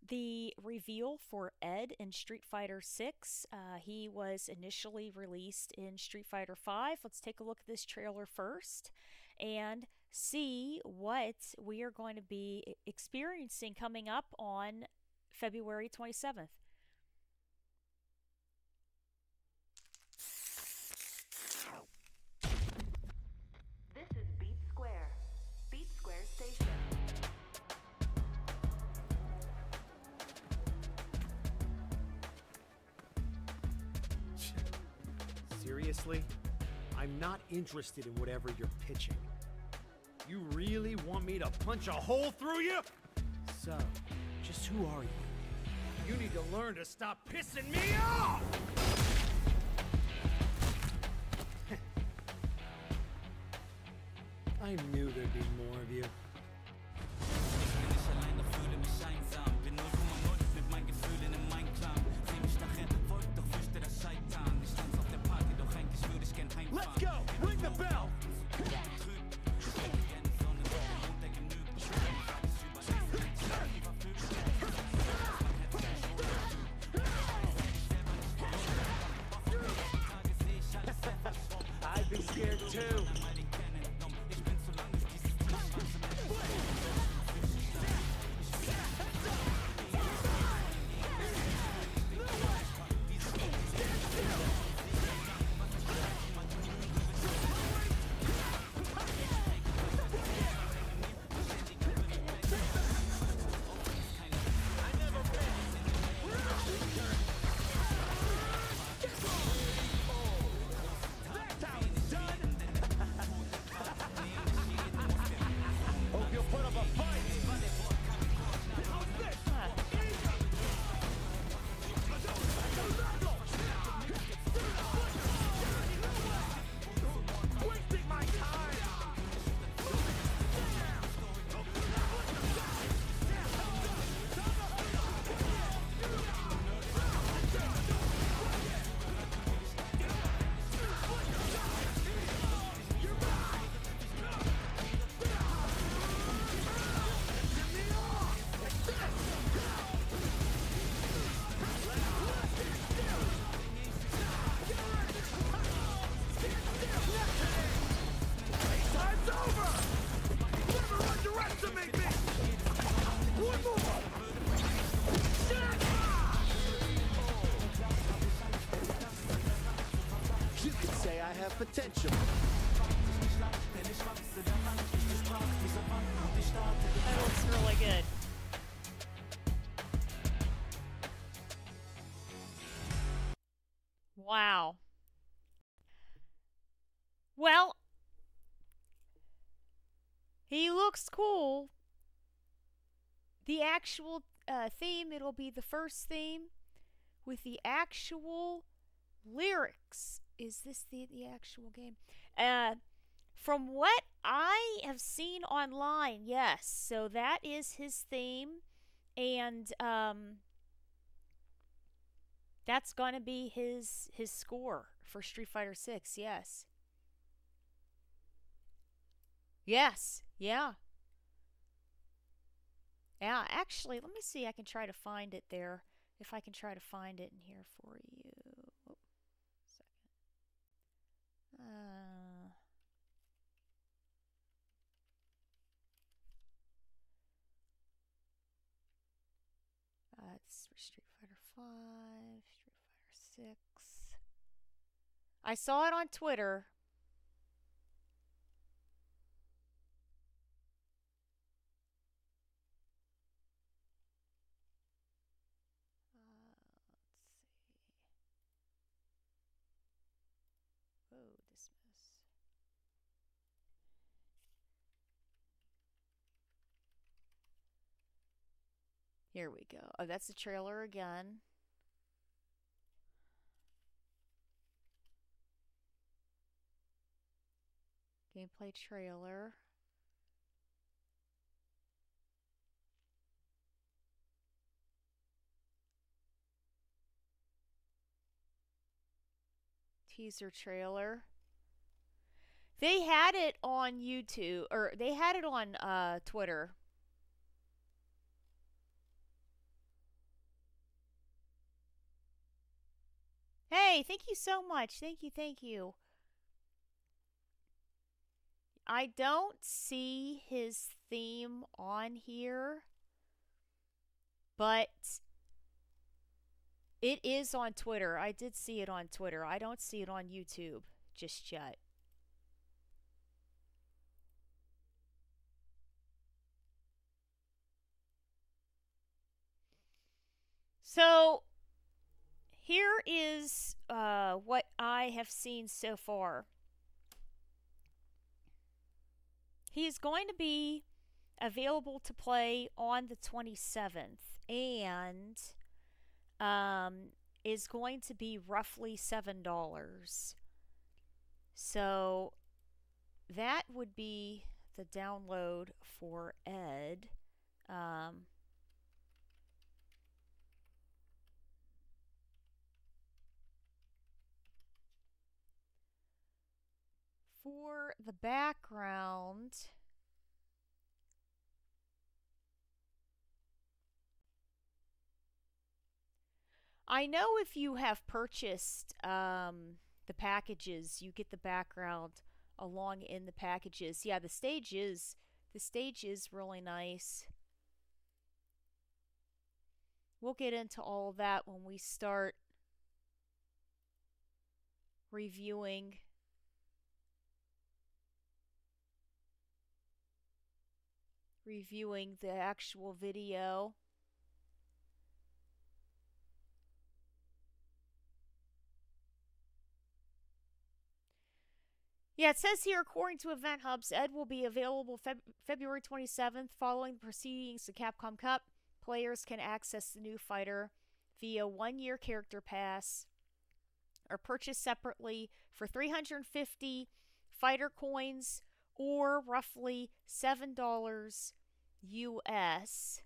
the reveal for Ed in Street Fighter 6. He was initially released in Street Fighter 5. Let's take a look at this trailer first and see what we are going to be experiencing coming up on February 27th. This is Beat Square. Beat Square Station. Seriously? I'm not interested in whatever you're pitching. You really want me to punch a hole through you? So, just who are you? You need to learn to stop pissing me off! I knew there'd be more of you. Let's go! Ring the bell! I'd be scared too. You could say I have potential. That looks really good. Wow. Well, he looks cool. The actual theme, it'll be the first theme with the actual lyrics. Is this the actual game? From what I have seen online, yes. So that is his theme, and that's going to be his score for Street Fighter 6. Yes. Yes. Yeah. Yeah, actually, let me see. I can try to find it there. If I can try to find it in here for you. Oh, second. It's for Street Fighter 5, Street Fighter 6. I saw it on Twitter. Let's see. Oh, dismiss. Here we go. Oh, that's the trailer again. Gameplay trailer. Teaser trailer. They had it on YouTube, or they had it on Twitter. Hey, thank you so much. Thank you, thank you. I don't see his theme on here, but it is on Twitter. I did see it on Twitter. I don't see it on YouTube just yet. So here is what I have seen so far. He's going to be available to play on the 27th and is going to be roughly $7. So that would be the download for Ed. For the background, I know if you have purchased the packages, you get the background along in the packages. Yeah, the stage is really nice. We'll get into all of that when we start reviewing the actual video. Yeah, it says here, according to Event Hubs, Ed will be available February 27th. Following the proceedings of Capcom Cup, players can access the new fighter via one-year character pass or purchase separately for 350 fighter coins or roughly $7 US.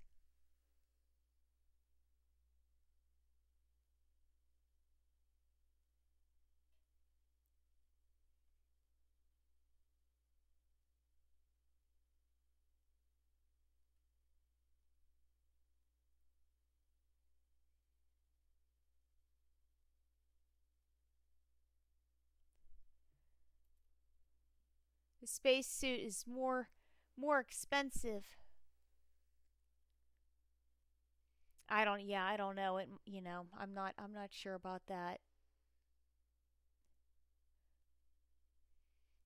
The spacesuit is more expensive. I don't know it, I'm not sure about that.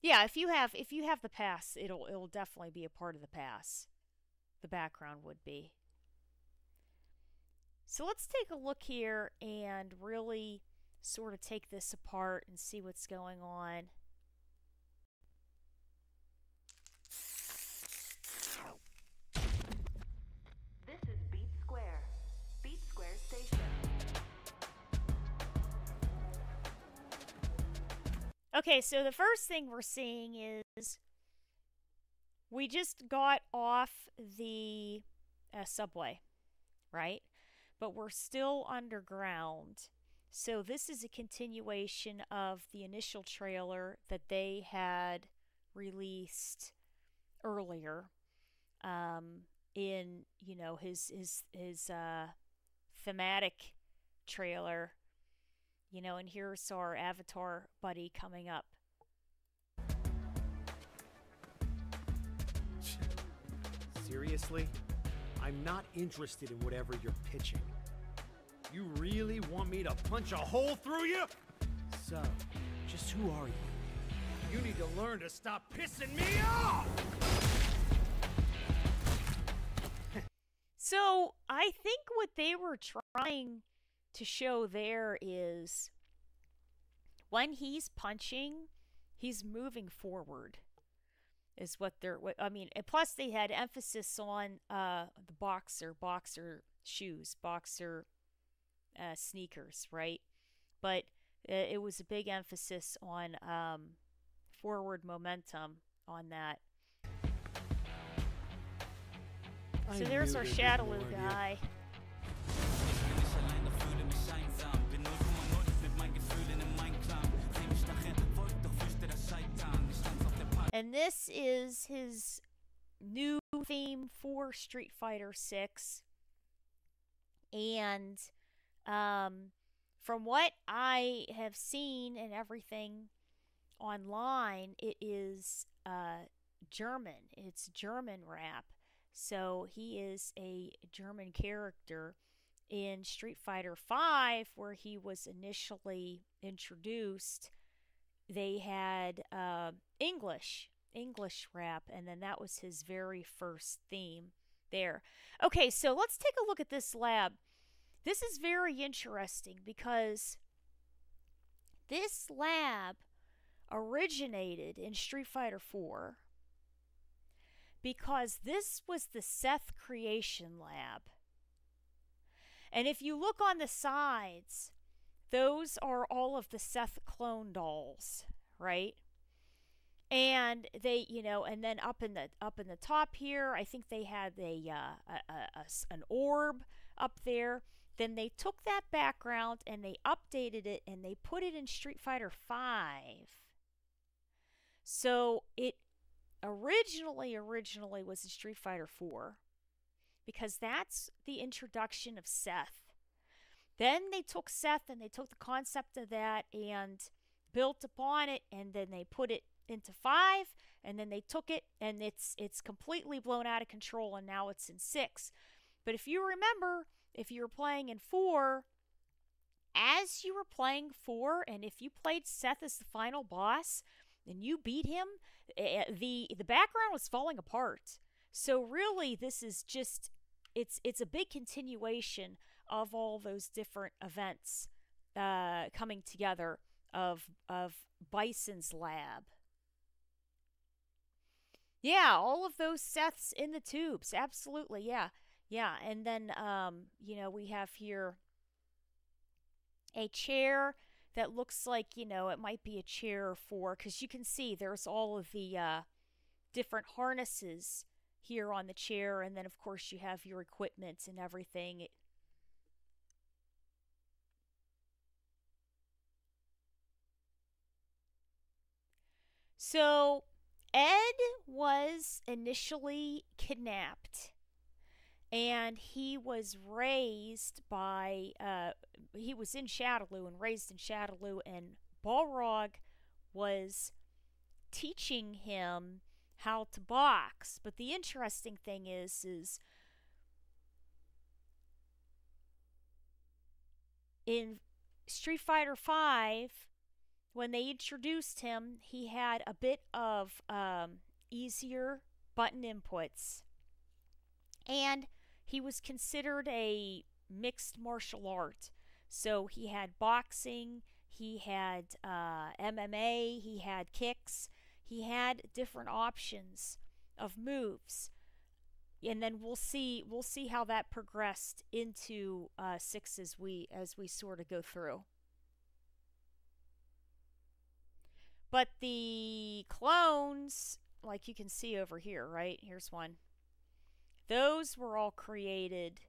Yeah, if you have the pass, it'll definitely be a part of the pass. The background would be. So let's take a look here and really sort of take this apart and see what's going on. This is Beat Square. Beat Square Station. Okay, so the first thing we're seeing is we just got off the subway, right? But we're still underground. So this is a continuation of the initial trailer that they had released earlier in his thematic trailer, and here's our avatar buddy coming up. Seriously? I'm not interested in whatever you're pitching. You really want me to punch a hole through you? So, just who are you? You need to learn to stop pissing me off! So, I think what they were trying to show there is when he's punching, he's moving forward. Is what they're. I mean, and plus they had emphasis on the boxer shoes, boxer sneakers, right? But it was a big emphasis on forward momentum on that. So there's our Shadowloo guy. And this is his new theme for Street Fighter 6. And from what I have seen and everything online, it is German. It's German rap. So he is a German character in Street Fighter V, where he was initially introduced. They had English rap, and then that was his very first theme there. Okay, so let's take a look at this lab. This is very interesting because this lab originated in Street Fighter 4 because this was the Seth Creation Lab. And if you look on the sides, those are all of the Seth clone dolls, right? And they, and then up in the top here, I think they had an orb up there. Then they took that background and they updated it and they put it in Street Fighter V. So it originally was in Street Fighter 4 because that's the introduction of Seth. Then they took Seth and they took the concept of that and built upon it, and then they put it into 5, and then they took it and it's completely blown out of control, and now it's in 6. But if you remember, if you were playing in 4, as you were playing 4, and if you played Seth as the final boss and you beat him, the background was falling apart. So really, this is just it's a big continuation of all those different events coming together of Bison's lab. Yeah, all of those Seths in the tubes, absolutely, yeah. And then we have here a chair that looks like, it might be a chair for, because you can see there's all of the different harnesses here on the chair, and then of course you have your equipment and everything. So Ed was initially kidnapped, and he was raised by, he was in Shadaloo and raised in Shadaloo, and Balrog was teaching him how to box. But the interesting thing is in Street Fighter V, when they introduced him, he had a bit of easier button inputs, and he was considered a mixed martial art. So he had boxing, he had MMA, he had kicks, he had different options of moves. And then we'll see how that progressed into 6 as we sort of go through. But the clones, like you can see over here, right? Here's one. Those were all created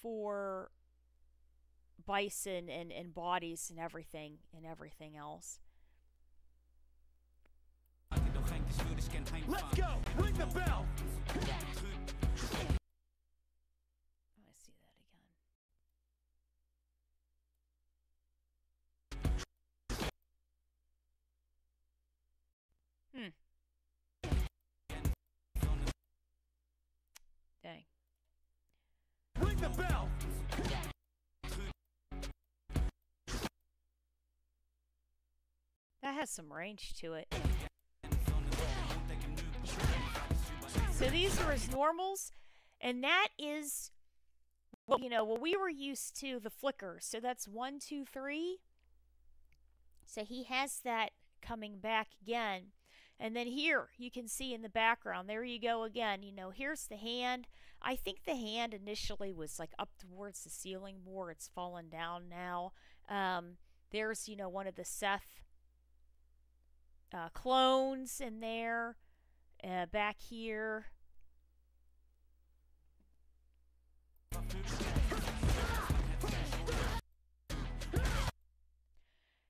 for Bison and bodies and everything else. Let's go! Ring the bell! I see that again. Dang. Ring the bell! That has some range to it. So these are his normals, and that is, what we were used to, the flicker. So that's 1, 2, 3. So he has that coming back again. And then here, you can see in the background, there you go again. Here's the hand. I think the hand initially was like up towards the ceiling more. It's fallen down now. There's, one of the Seth clones in there. Back here.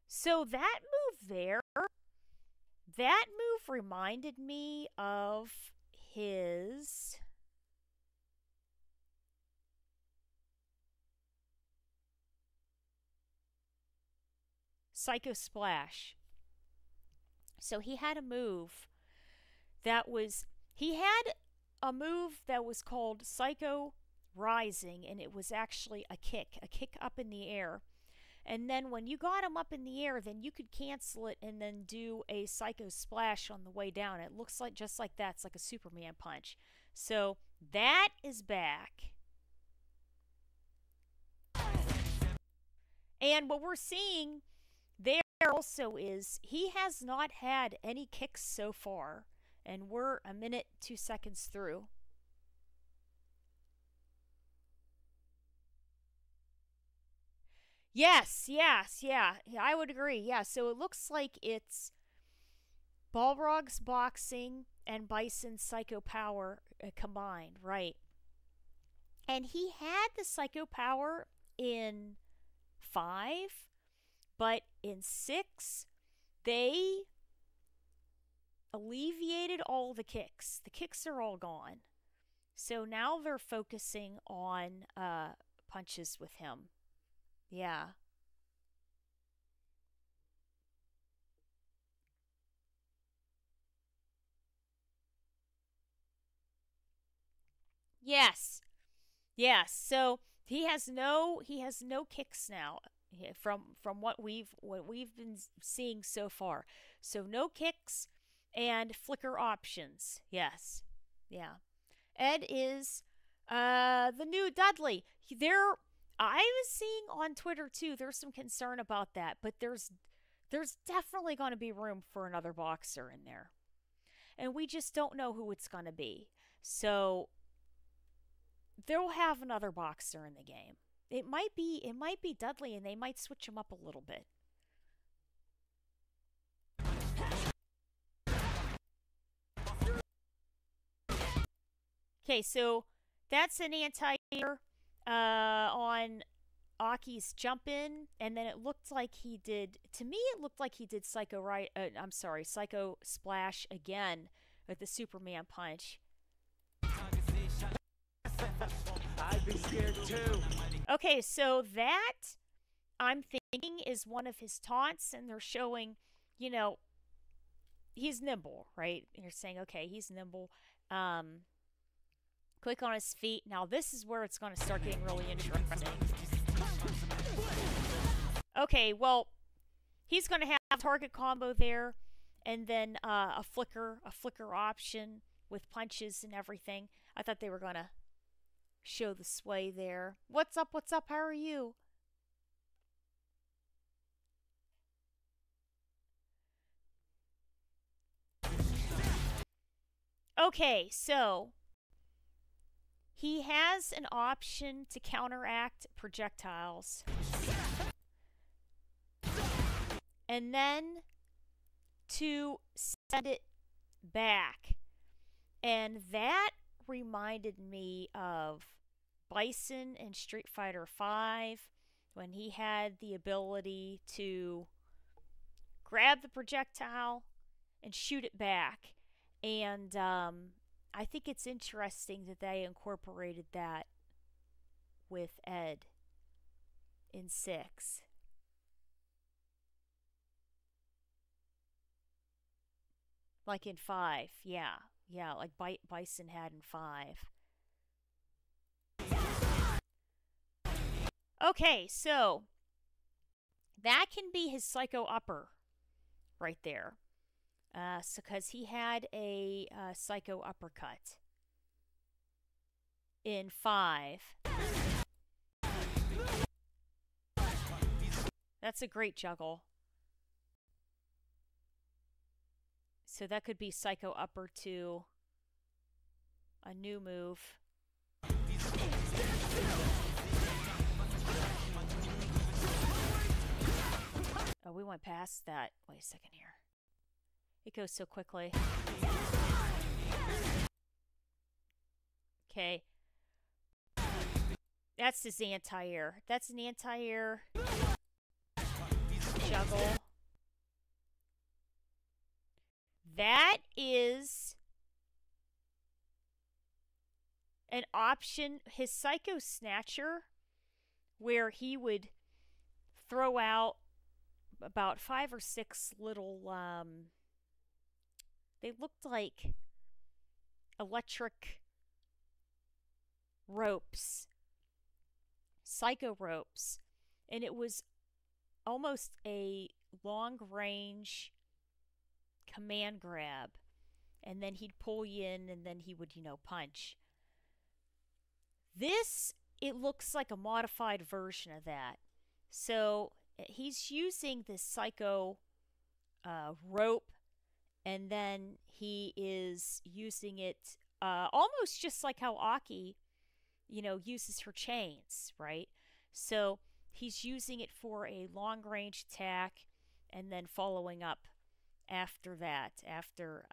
So that move there, that move reminded me of his Psycho Splash. So he had a move that was he had a move that was called Psycho Rising, and it was actually a kick up in the air. And then when you got him up in the air, then you could cancel it and then do a Psycho Splash on the way down. It looks like just like that. It's like a Superman punch. So that is back. And what we're seeing there also is he has not had any kicks so far. And we're a minute, 2 seconds through. Yes, yeah, I would agree. Yeah, so it looks like it's Balrog's boxing and Bison's psycho power combined, right? And he had the psycho power in 5, but in 6, they alleviated all the kicks. The kicks are all gone. So now they're focusing on punches with him. Yeah. Yes. Yes. So he has no kicks now from what we've been seeing so far. So no kicks and flicker options. Yes. Yeah. Ed is the new Dudley. I was seeing on Twitter too, there's some concern about that, but there's definitely going to be room for another boxer in there. And we just don't know who it's going to be. So they'll have another boxer in the game. It might be Dudley, and they might switch him up a little bit. Okay, so that's an anti-air on Aki's jump in, and then it looked like he did. To me, it looked like he did Psycho right. I'm sorry, Psycho Splash again with the Superman punch. I'd be scared too. Okay, so that I'm thinking is one of his taunts, and they're showing, you know, he's nimble, right? You're saying, okay, he's nimble. Quick on his feet. Now this is where it's going to start getting really interesting. Okay, well, he's going to have a target combo there, and then a flicker option with punches and everything. I thought they were going to show the sway there. What's up? How are you? Okay, so he has an option to counteract projectiles. And then to send it back. And that reminded me of Bison in Street Fighter V when he had the ability to grab the projectile and shoot it back. And I think it's interesting that they incorporated that with Ed in 6. Like in 5, yeah. Yeah, like Bison had in 5. Okay, so that can be his psycho upper right there. So because he had a psycho uppercut in 5. That's a great juggle. So that could be psycho upper to a new move. Oh, we went past that. Wait a second here. It goes so quickly. Okay. That's his anti-air. That's an anti-air juggle. That is an option. His Psycho Snatcher, where he would throw out about 5 or 6 little, they looked like electric ropes, psycho ropes, and it was almost a long range command grab, and then he'd pull you in, and then he would, punch. This, it looks like a modified version of that. So he's using this psycho rope, and then he is using it almost just like how Aki, uses her chains, right? So he's using it for a long range attack, and then following up after that, after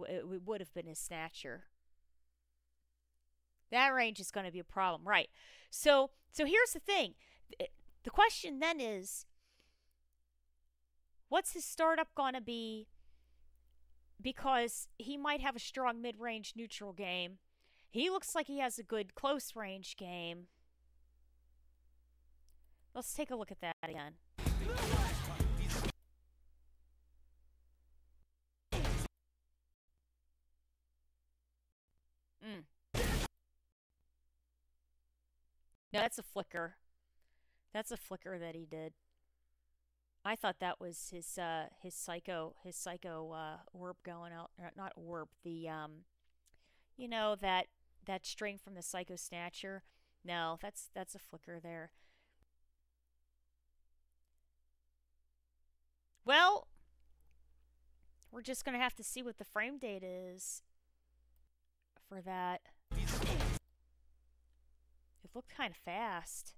it would have been his snatcher. That range is going to be a problem, right? So here's the thing. The question then is, what's his startup going to be? Because he might have a strong mid-range neutral game. He looks like he has a good close-range game. Let's take a look at that again. No, that's a flicker. That's a flicker that he did. I thought that was his psycho orb going out. Not orb. The that string from the Psycho Snatcher. No, that's a flicker there. Well, we're just gonna have to see what the frame date is for that. It looked kind of fast.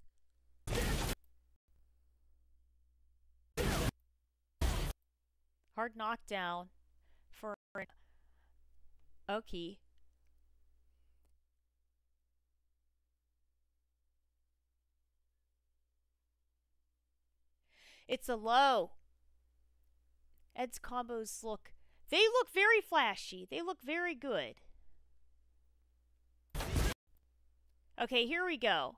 Hard knockdown for Oki. It's a low. Ed's combos look very flashy. They look very good. Okay, here we go.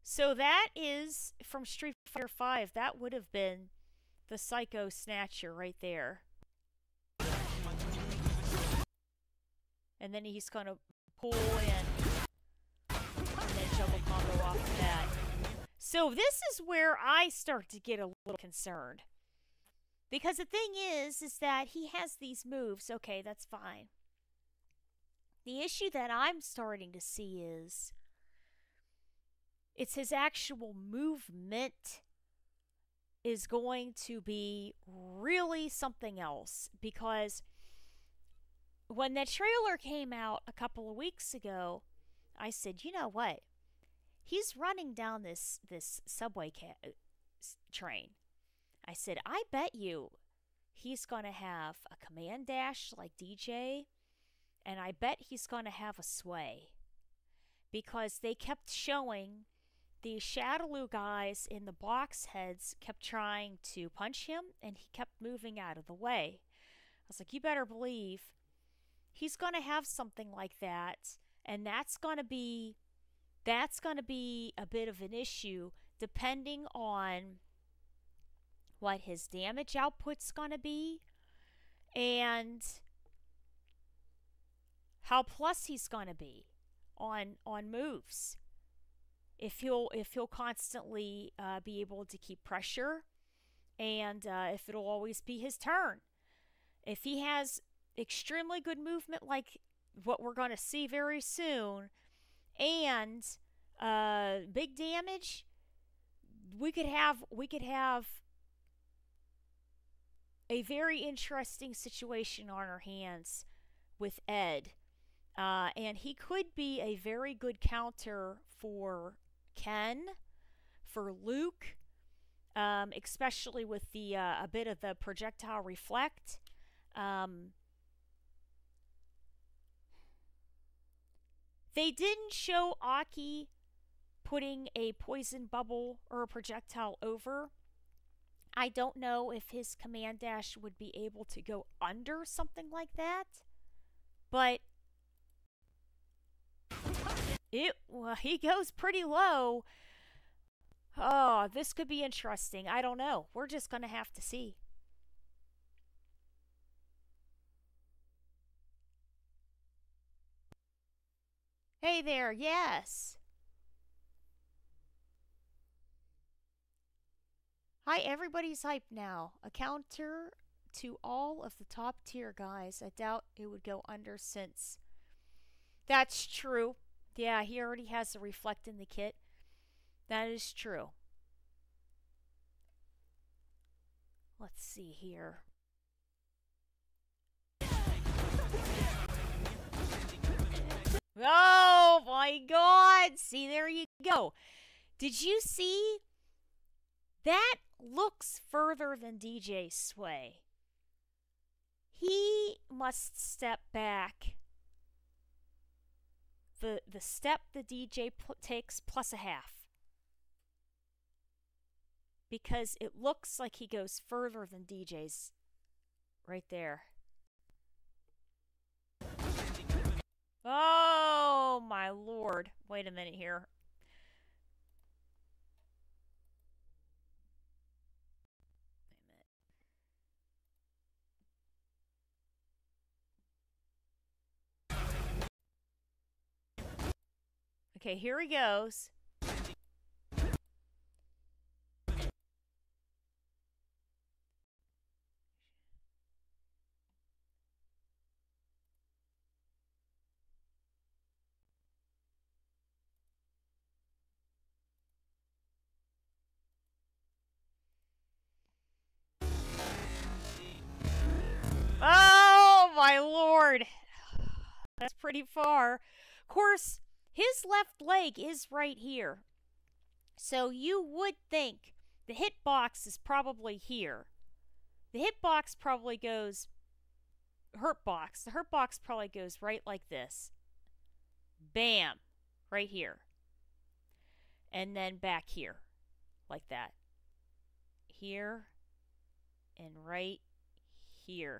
So that is from Street Fighter V. That would have been the Psycho Snatcher right there. And then he's going to pull in and then double combo off of that. So this is where I start to get a little concerned. Because the thing is that he has these moves. Okay, that's fine. The issue that I'm starting to see is it's his actual movement is going to be really something else. Because when that trailer came out a couple of weeks ago, I said, you know what? He's running down this subway train. I said, I bet you he's going to have a command dash like DJ, and I bet he's going to have a sway. Because they kept showing the Shadaloo guys in the box heads kept trying to punch him, and he kept moving out of the way. I was like, you better believe he's going to have something like that, and that's going to be a bit of an issue depending on what his damage output's going to be and how plus he's going to be on moves. If he'll constantly be able to keep pressure, and if it'll always be his turn. If he has extremely good movement like what we're going to see very soon, and big damage, we could have a very interesting situation on our hands with Ed. And he could be a very good counter for Ken, for Luke, especially with the a bit of the projectile reflect. They didn't show Aki putting a poison bubble or a projectile over. I don't know if his command dash would be able to go under something like that, but he goes pretty low. Oh, this could be interesting. I don't know. We're just going to have to see. Hey there, yes. Hi, everybody's hyped now. A counter to all of the top tier guys. I doubt it would go under since. That's true. Yeah, he already has a reflect in the kit. That is true. Let's see here. Oh my god! See, there you go. Did you see? That looks further than DJ Sway. He must step back. The step the DJ takes plus a half. Because it looks like he goes further than DJ's right there. Oh my lord. Wait a minute here. Okay, here he goes. Oh my lord. That's pretty far. Of course, his left leg is right here. So you would think the hitbox is probably here. The hitbox probably goes hurtbox. The hurtbox probably goes right like this. Bam. Right here. And then back here. Like that. Here. And right here.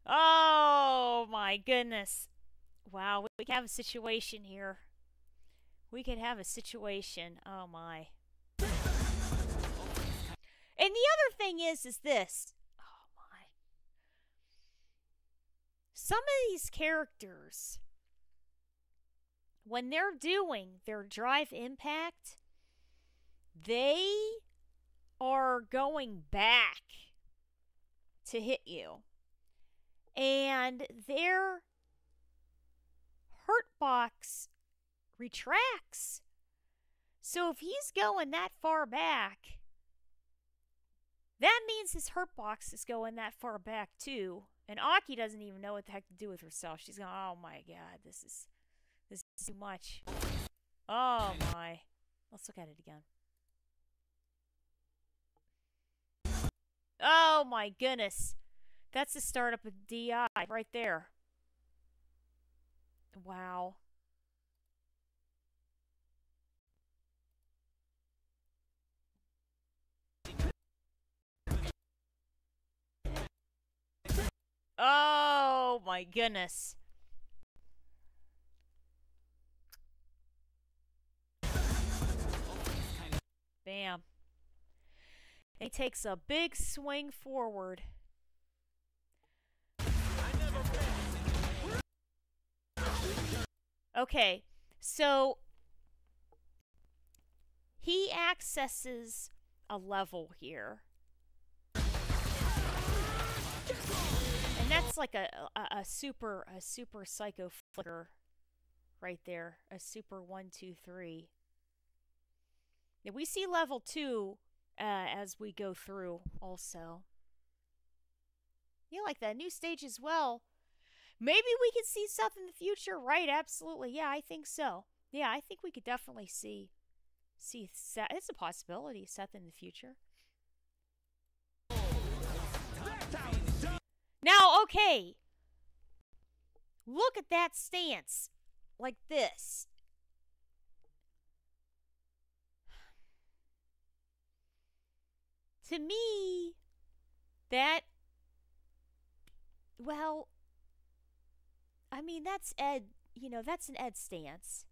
Oh my goodness. Wow, we could have a situation here. We could have a situation. Oh my. And the other thing is this. Oh my. Some of these characters, when they're doing their drive impact, they are going back to hit you. And their hurt box retracts. So if he's going that far back, that means his hurt box is going that far back too. And Aki doesn't even know what the heck to do with herself. She's going, oh my god, this is too much. Oh my. Let's look at it again. Oh my goodness. That's the startup of DI right there. Wow. Oh my goodness. Bam. He takes a big swing forward. Okay, so he accesses a level here. And that's like a super psycho flicker right there. A super 1, 2, 3. Yeah, we see level 2 as we go through also. Yeah, like that new stage as well. Maybe we could see Seth in the future, right? Absolutely. Yeah, I think so. Yeah, I think we could definitely see Seth. It's a possibility, Seth in the future. Now, okay. Look at that stance. Like this. To me, that, well, I mean, that's Ed, you know, that's an Ed stance.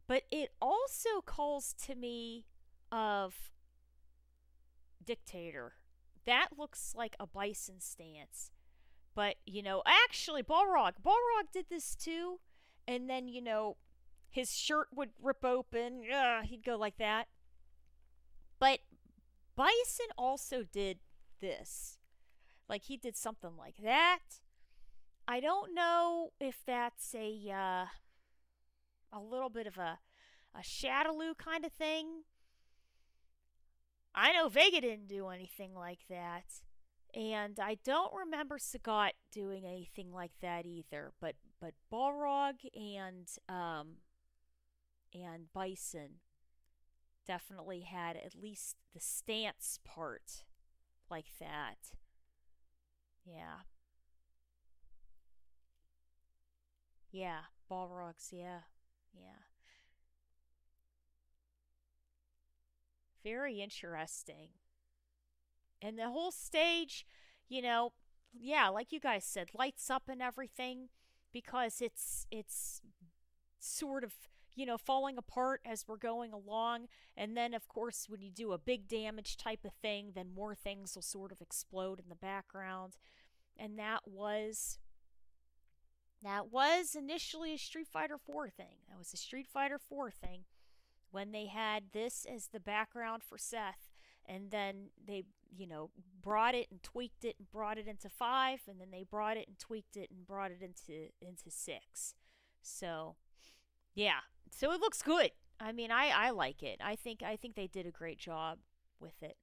But it also calls to me of Dictator. That looks like a bison stance. But, actually, Balrog did this too. And then, his shirt would rip open. He'd go like that. But Bison also did this. Like, he did something like that. I don't know if that's a little bit of a Shadaloo kind of thing. I know Vega didn't do anything like that. And I don't remember Sagat doing anything like that either. But Balrog and Bison definitely had at least the stance part like that. Yeah. Yeah. Balrogs, yeah. Yeah. Very interesting. And the whole stage, yeah, like you guys said, lights up and everything because it's sort of, falling apart as we're going along. And then, of course, when you do a big damage type of thing, then more things will sort of explode in the background. And that was initially a Street Fighter 4 thing. That was a Street Fighter 4 thing when they had this as the background for Seth. And then they, brought it and tweaked it and brought it into 5. And then they brought it and tweaked it and brought it into 6. So, yeah. So it looks good. I mean, I like it. I think they did a great job with it.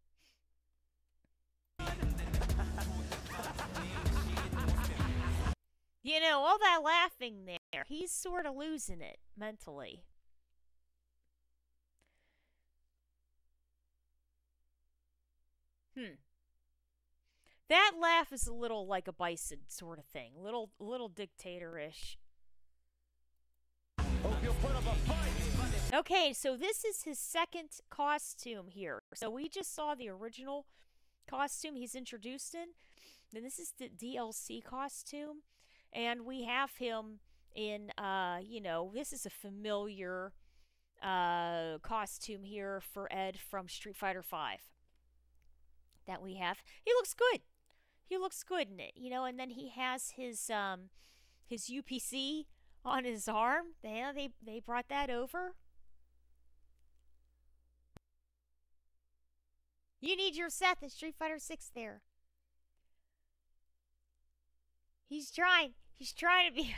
All that laughing there, he's sort of losing it mentally. That laugh is a little like a bison sort of thing, little dictator-ish. Okay, so this is his second costume here. So we just saw the original costume he's introduced in. Then this is the DLC costume. And we have him in, this is a familiar costume here for Ed from Street Fighter V that we have. He looks good. He looks good in it, and then he has his UPC on his arm. They brought that over. You need your Seth in Street Fighter 6 there. He's trying to be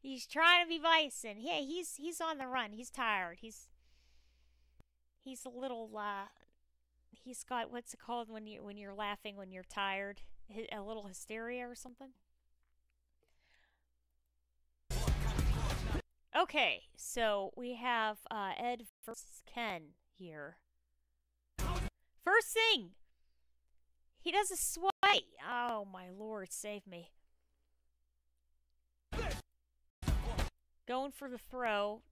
he's trying to be Bison. Yeah, he's on the run. He's tired. He's a little he's got, what's it called when you're laughing when you're tired? A little hysteria or something. Okay, so we have Ed versus Ken here. First thing, he does a sway. Oh my lord, save me. Going for the throw,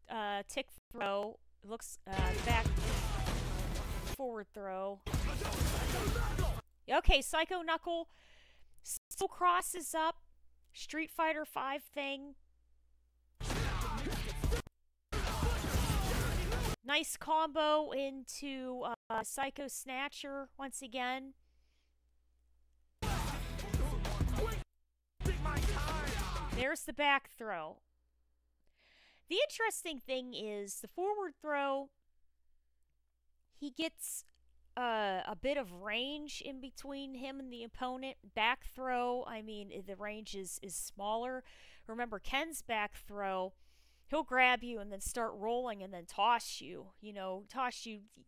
tick throw, looks back, forward throw. Okay, Psycho Knuckle still crosses up, Street Fighter 5 thing. Nice combo into Psycho Snatcher once again. There's the back throw. The interesting thing is the forward throw, he gets a bit of range in between him and the opponent. Back throw, I mean, the range is smaller. Remember, Ken's back throw, he'll grab you and then start rolling and then toss you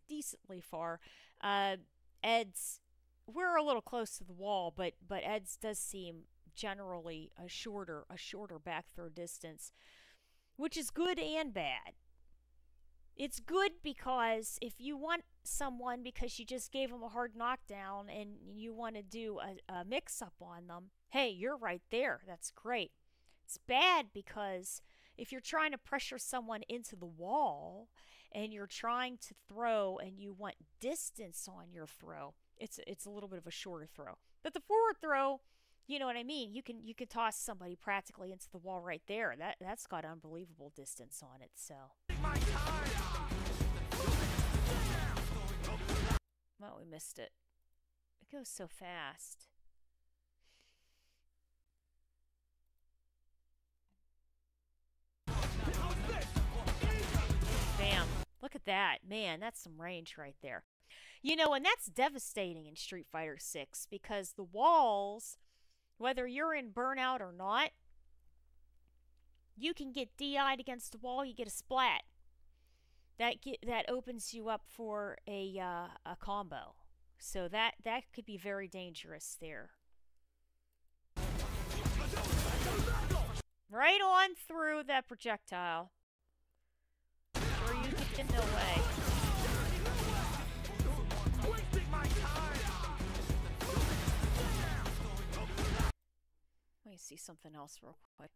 decently far. Ed's, we're a little close to the wall, but Ed's does seem generally a shorter back throw distance, which is good and bad. It's good because if you want someone because you just gave them a hard knockdown and you want to do a mix-up on them, hey, you're right there. That's great. It's bad because if you're trying to pressure someone into the wall and you're trying to throw and you want distance on your throw, it's a little bit of a shorter throw. But the forward throw, you know what I mean? You can toss somebody practically into the wall right there. That's got unbelievable distance on it. So Well, we missed it. It goes so fast. Bam. Look at that. Man, that's some range right there. You know, and that's devastating in Street Fighter 6 because the walls, whether you're in Burnout or not, you can get DI'd against the wall, you get a splat. That opens you up for a combo. So that could be very dangerous there. Right on through that projectile. Sure you get no way. Let me see something else real quick.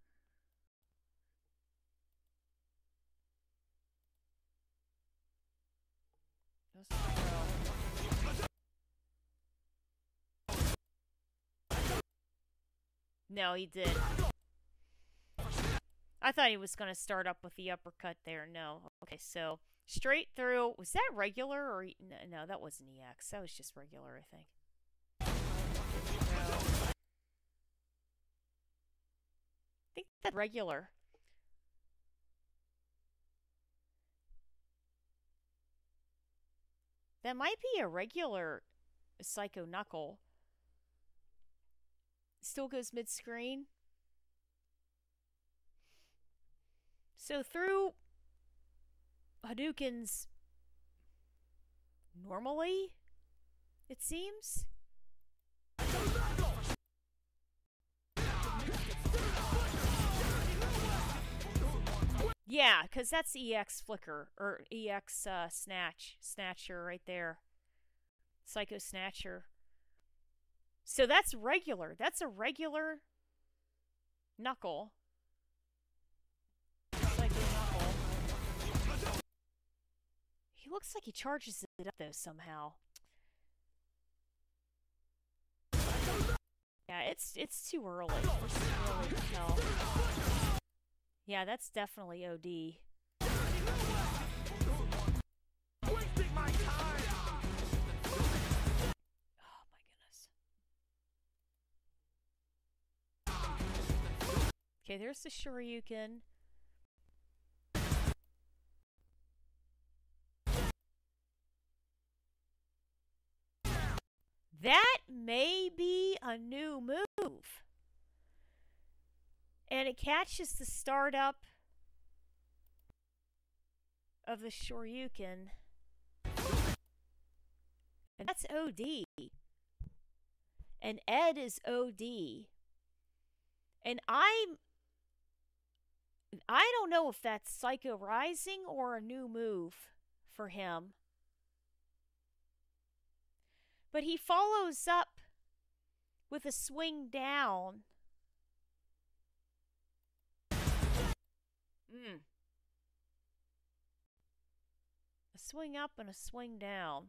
No, he did. I thought he was going to start up with the uppercut there. No. Okay, so straight through. Was that regular or... No, that wasn't EX. That was just regular, I think. No. I think that's regular. That might be a regular Psycho Knuckle. Still goes mid-screen. So through Hadoukens normally, it seems. Yeah, because that's EX Flicker, or EX Snatcher right there. Psycho Snatcher. So that's regular. That's a regular Knuckle. Psycho Knuckle. He looks like he charges it up, though, somehow. Yeah, it's too early. It's too early to tell. Yeah, that's definitely OD. Wasting my time. Oh my goodness. Okay, there's the Shoryuken. That may be a new move. And it catches the startup of the Shoryuken. And that's OD. And Ed is OD. And I don't know if that's Psycho Rising or a new move for him. But he follows up with a swing down. A swing up and a swing down.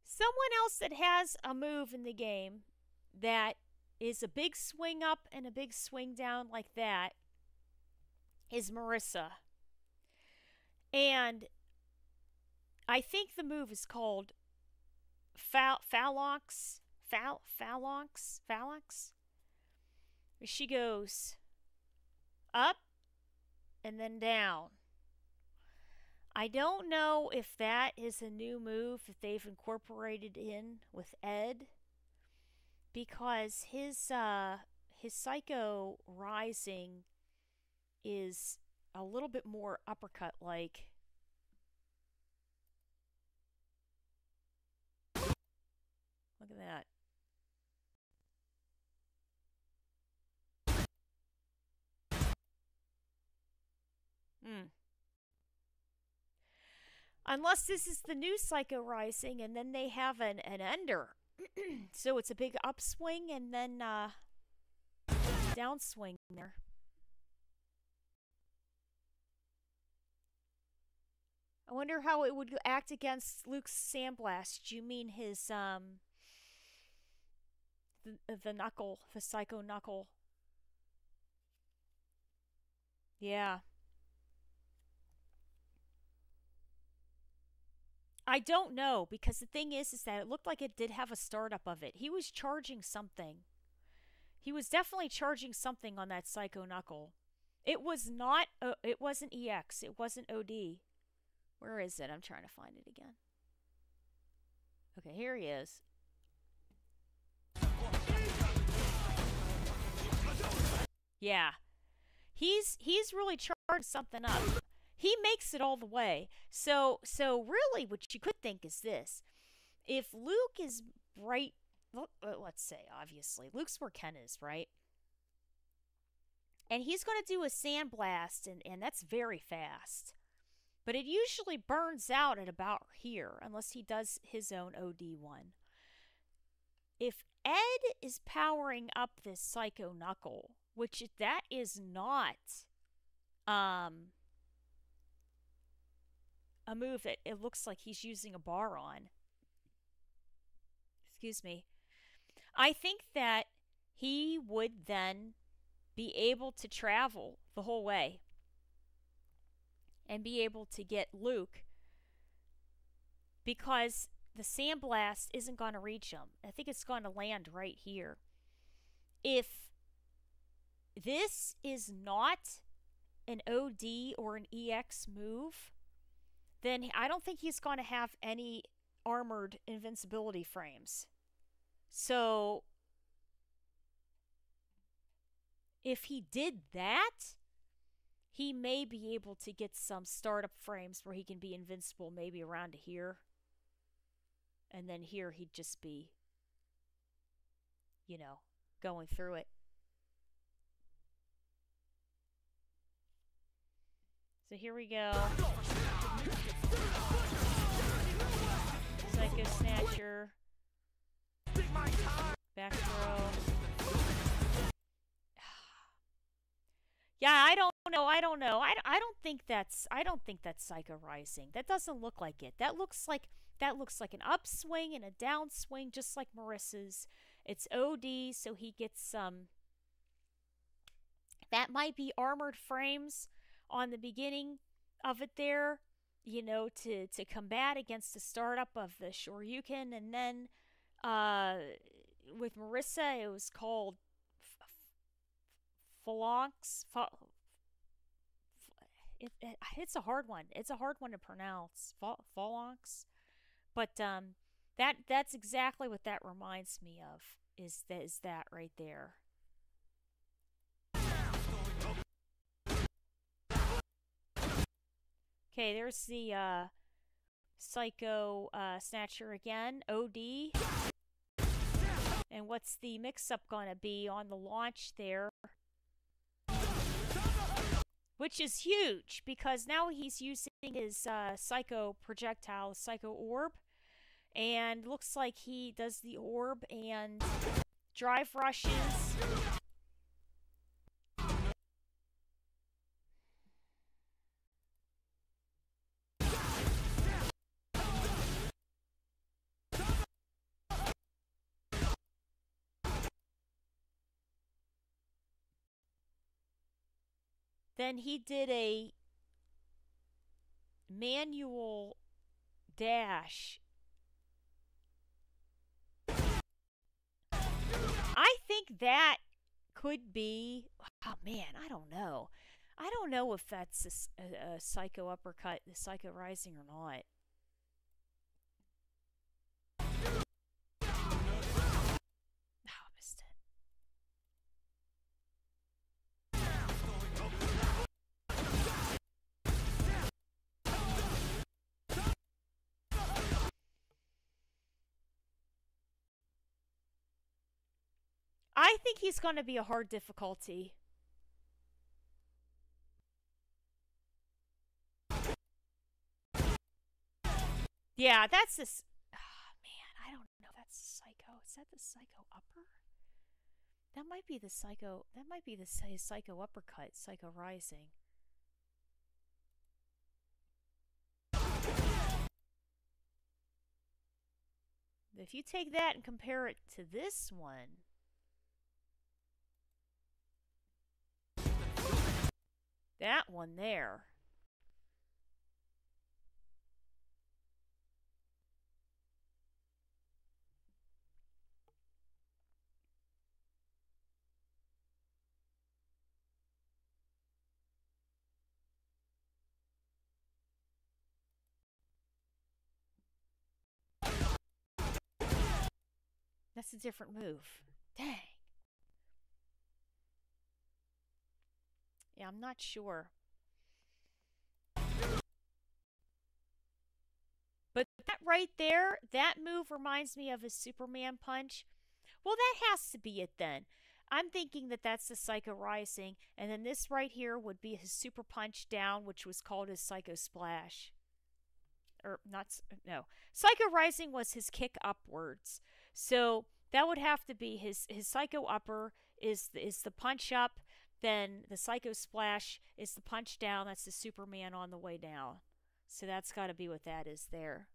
Someone else that has a move in the game that is a big swing up and a big swing down like that is Marissa. And I think the move is called Phalanx. She goes up and then down. I don't know if that is a new move that they've incorporated in with Ed, because his Psycho Rising is a little bit more uppercut like. Look at that. Unless this is the new Psycho Rising and then they have an ender. So it's a big upswing and then downswing there. I wonder how it would act against Luke's sandblast. Do you mean his the knuckle, the psycho knuckle? Yeah. I don't know, because the thing is that it looked like it did have a startup of it. He was charging something. He was definitely charging something on that psycho knuckle. It was not. It wasn't EX. It wasn't OD. Where is it? I'm trying to find it again. Okay, here he is. Yeah, he's really charged something up. He makes it all the way. So really, what you could think is this: if Luke is right, let's say obviously Luke's where Ken is, right? And he's going to do a sandblast, and that's very fast. But it usually burns out at about here, unless he does his own OD one. If Ed is powering up this Psycho Knuckle, which that is not a move that it looks like he's using a bar on. Excuse me. I think that he would then be able to travel the whole way and be able to get Luke, because the sandblast isn't going to reach him. I think it's going to land right here. If this is not an OD or an EX move, then I don't think he's going to have any armored invincibility frames. So if he did that, he may be able to get some startup frames where he can be invincible, maybe around to here. And then here he'd just be, going through it. So here we go. Psycho Snatcher. Back throw. Yeah, I don't know. I don't think that's Psycho Rising. That doesn't look like it. That looks like an upswing and a downswing, just like Marissa's. It's OD, so he gets some. That might be armored frames on the beginning of it there, to combat against the startup of the Shoryuken, and then with Marissa, it was called phalanx. It's a hard one. It's a hard one to pronounce. Phalanx. But that's exactly what that reminds me of. Is that right there? Okay, there's the Psycho Snatcher again. OD. And what's the mix-up gonna be on the launch there? Which is huge, because now he's using his Psycho Projectile, Psycho Orb. And looks like he does the orb and drive rushes. Then he did a manual dash. I think that could be. Oh man, I don't know. I don't know if that's a Psycho Uppercut, the Psycho Rising, or not. Oh, I missed it. I think he's going to be a hard difficulty. Yeah, that's this. Oh, man, I don't know. That's Psycho. Is that the Psycho Upper? That might be the Psycho. That might be the Psycho Uppercut, Psycho Rising. If you take that and compare it to this one, that one there. That's a different move. Dang. Yeah, I'm not sure. But that right there, that move reminds me of his Superman punch. Well, that has to be it then. I'm thinking that that's the Psycho Rising, and then this right here would be his super punch down, which was called his Psycho Splash. Or not, no. Psycho Rising was his kick upwards. So that would have to be his Psycho Upper is the punch up, then the Psycho Splash is the punch down. That's the Superman on the way down. So that's got to be what that is there.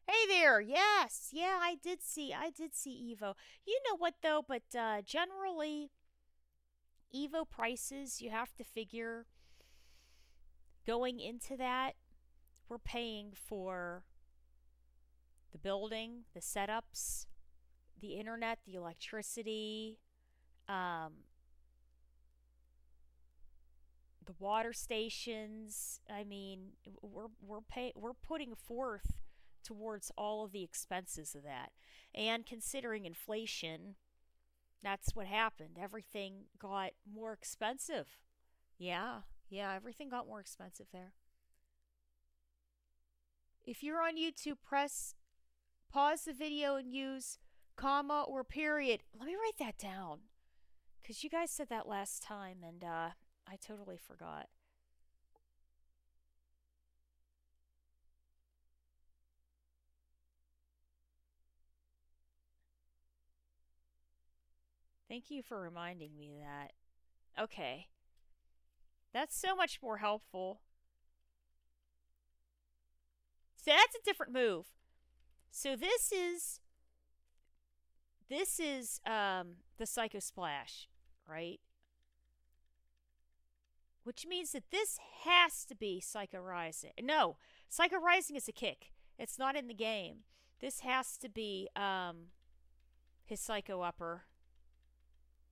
Hey there. Yes. Yeah, I did see Evo. You know what though, but generally Evo prices, you have to figure going into that, we're paying for the building, the setups, the internet, the electricity, the water stations. I mean, we're putting forth towards all of the expenses of that. And considering inflation, that's what happened. Everything got more expensive. Yeah, everything got more expensive there. If you're on YouTube, pause the video and use comma or period. Let me write that down, because you guys said that last time and I totally forgot. Thank you for reminding me of that. Okay. That's so much more helpful. So that's a different move. So this is the Psycho Splash, right? Which means that this has to be Psycho Rising. No, Psycho Rising is a kick. It's not in the game. This has to be his Psycho Upper.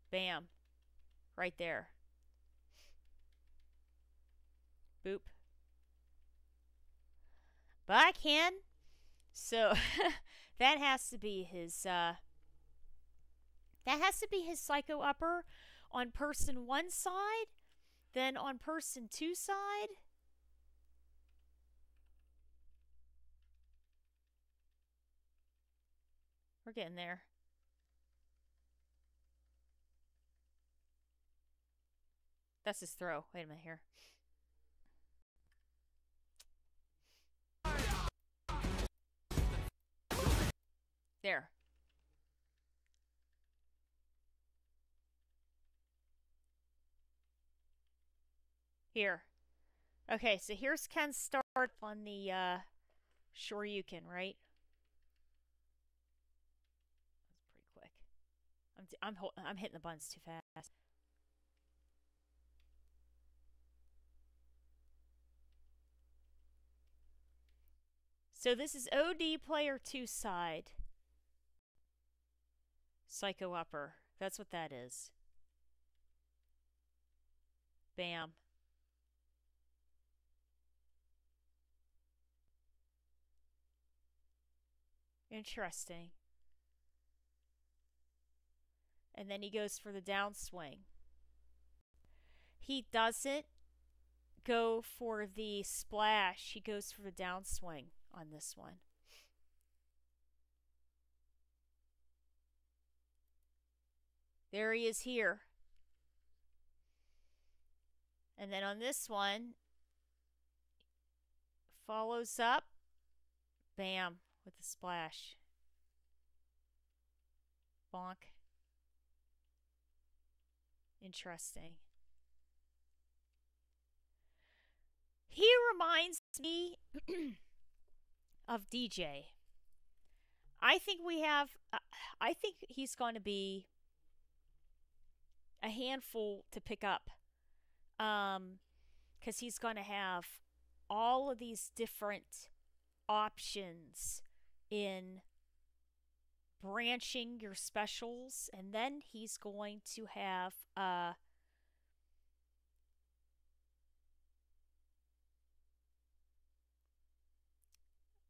Bam. Right there. Boop. But I can. So that has to be his Psycho Upper on person 1 side, then on person 2 side. We're getting there. That's his throw. Wait a minute here. There. Here. Okay, so here's Ken's start on the Shoryuken, right? That's pretty quick. I'm hitting the buttons too fast. So this is OD player 2 side. Psycho Upper. That's what that is. Bam. Interesting. And then he goes for the downswing. He doesn't go for the splash. He goes for the downswing on this one. There he is here. And then on this one, follows up. Bam. With the splash. Bonk. Interesting. He reminds me of DJ. I think we have. I think he's going to be a handful to pick up, because he's going to have all of these different options in branching your specials, and then he's going to have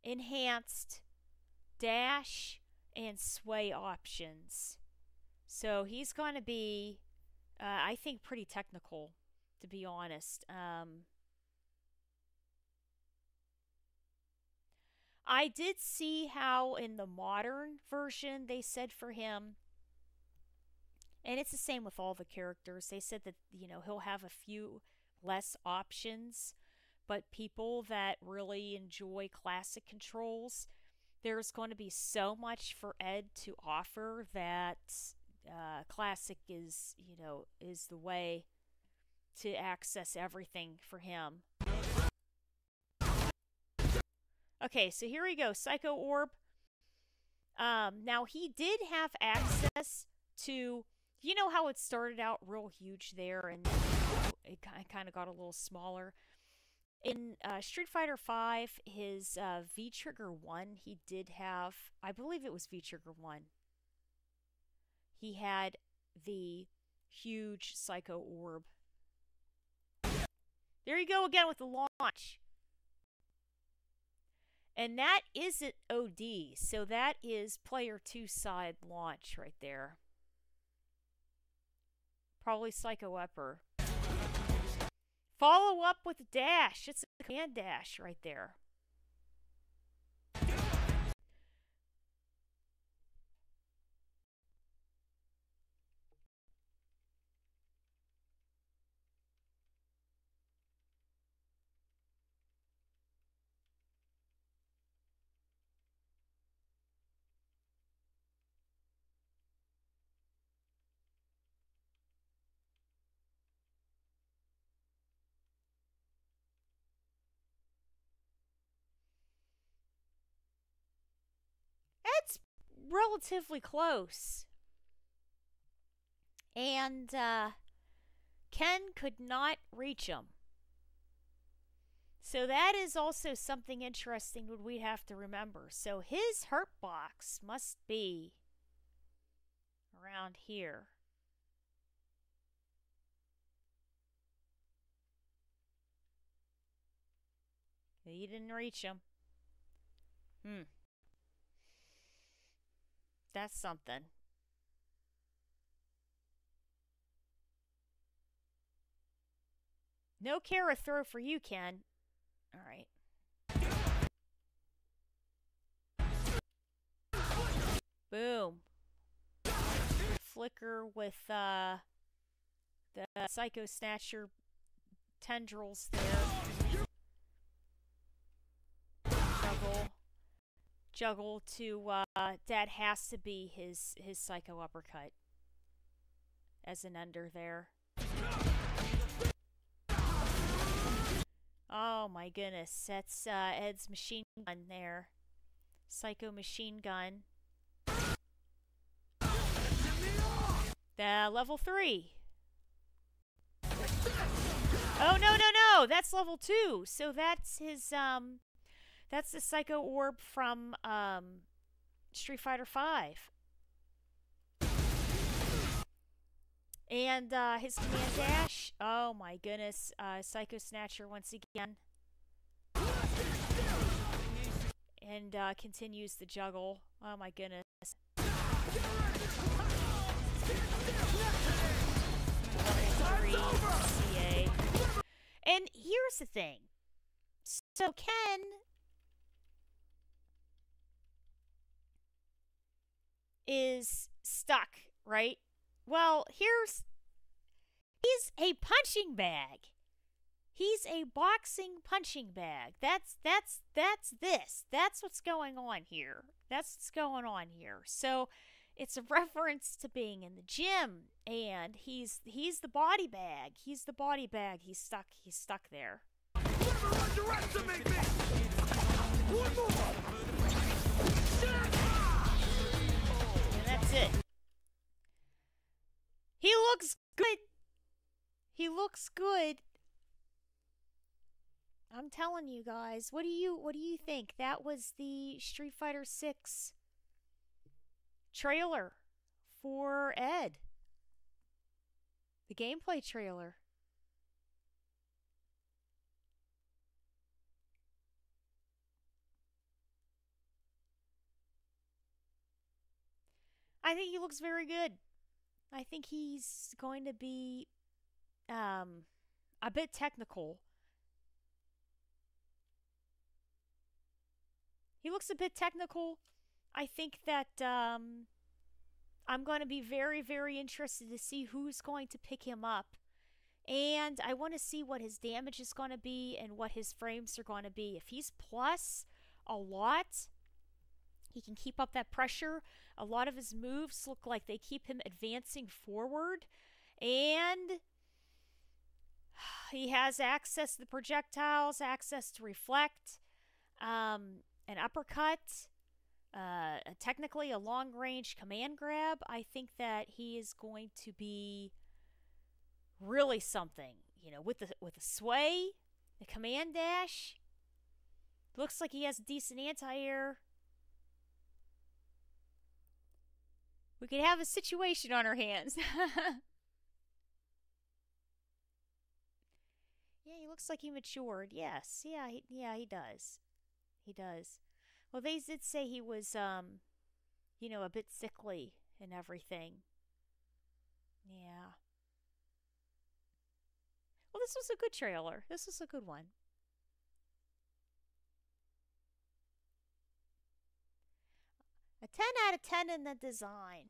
enhanced dash and sway options. So he's going to be, I think, pretty technical, to be honest. I did see how in the modern version they said for him, and it's the same with all the characters, they said that, he'll have a few less options, but people that really enjoy classic controls, there's going to be so much for Ed to offer that classic is the way to access everything for him. Okay, so here we go. Psycho Orb. Now, he did have access to, how it started out real huge there, and it kind of got a little smaller. In Street Fighter V, his V-Trigger 1, he did have, I believe it was V-Trigger 1. He had the huge Psycho Orb. There you go again with the launch. And that isn't OD, so that is player 2 side launch right there. Probably Psycho Upper. Follow up with a dash. It's a command dash right there. It's relatively close. And Ken could not reach him. So that is also something interesting that we have to remember. So his hurt box must be around here. He didn't reach him. That's something. No Kara throw for you, Ken. Alright. Boom. Flicker with the Psycho Snatcher tendrils there. Juggle to that has to be his Psycho Uppercut as an under there. Oh my goodness, that's Ed's machine gun there. Psycho machine gun. Level 3. Oh no, that's level 2. So that's his that's the Psycho Orb from Street Fighter V. And his command dash. Oh my goodness. Psycho Snatcher once again. And continues the juggle. Oh my goodness. CA. And here's the thing. So Ken is stuck, right? Well, he's a punching bag. He's a boxing punching bag. That's this. That's what's going on here. That's what's going on here. So it's a reference to being in the gym, and he's the body bag. He's the body bag. He's stuck there. never underestimate me! One more! And that's it. He looks good. He looks good. I'm telling you guys. What do you think? That was the Street Fighter 6 trailer for Ed. The gameplay trailer. I think he looks very good. I think he's going to be a bit technical. He looks a bit technical. I think that I'm going to be very, very interested to see who's going to pick him up. And I want to see what his damage is going to be and what his frames are going to be. If he's plus a lot, he can keep up that pressure. A lot of his moves look like they keep him advancing forward. And he has access to the projectiles, access to reflect, an uppercut, technically a long-range command grab. I think that he is going to be really something. You know, with the sway, the command dash. Looks like he has decent anti-air. We could have a situation on our hands. Yeah, he looks like he matured. Yes. Yeah, he does. He does. Well, they did say he was you know, a bit sickly and everything. Yeah. Well, this was a good trailer. This was a good one. A 10 out of 10 in the design.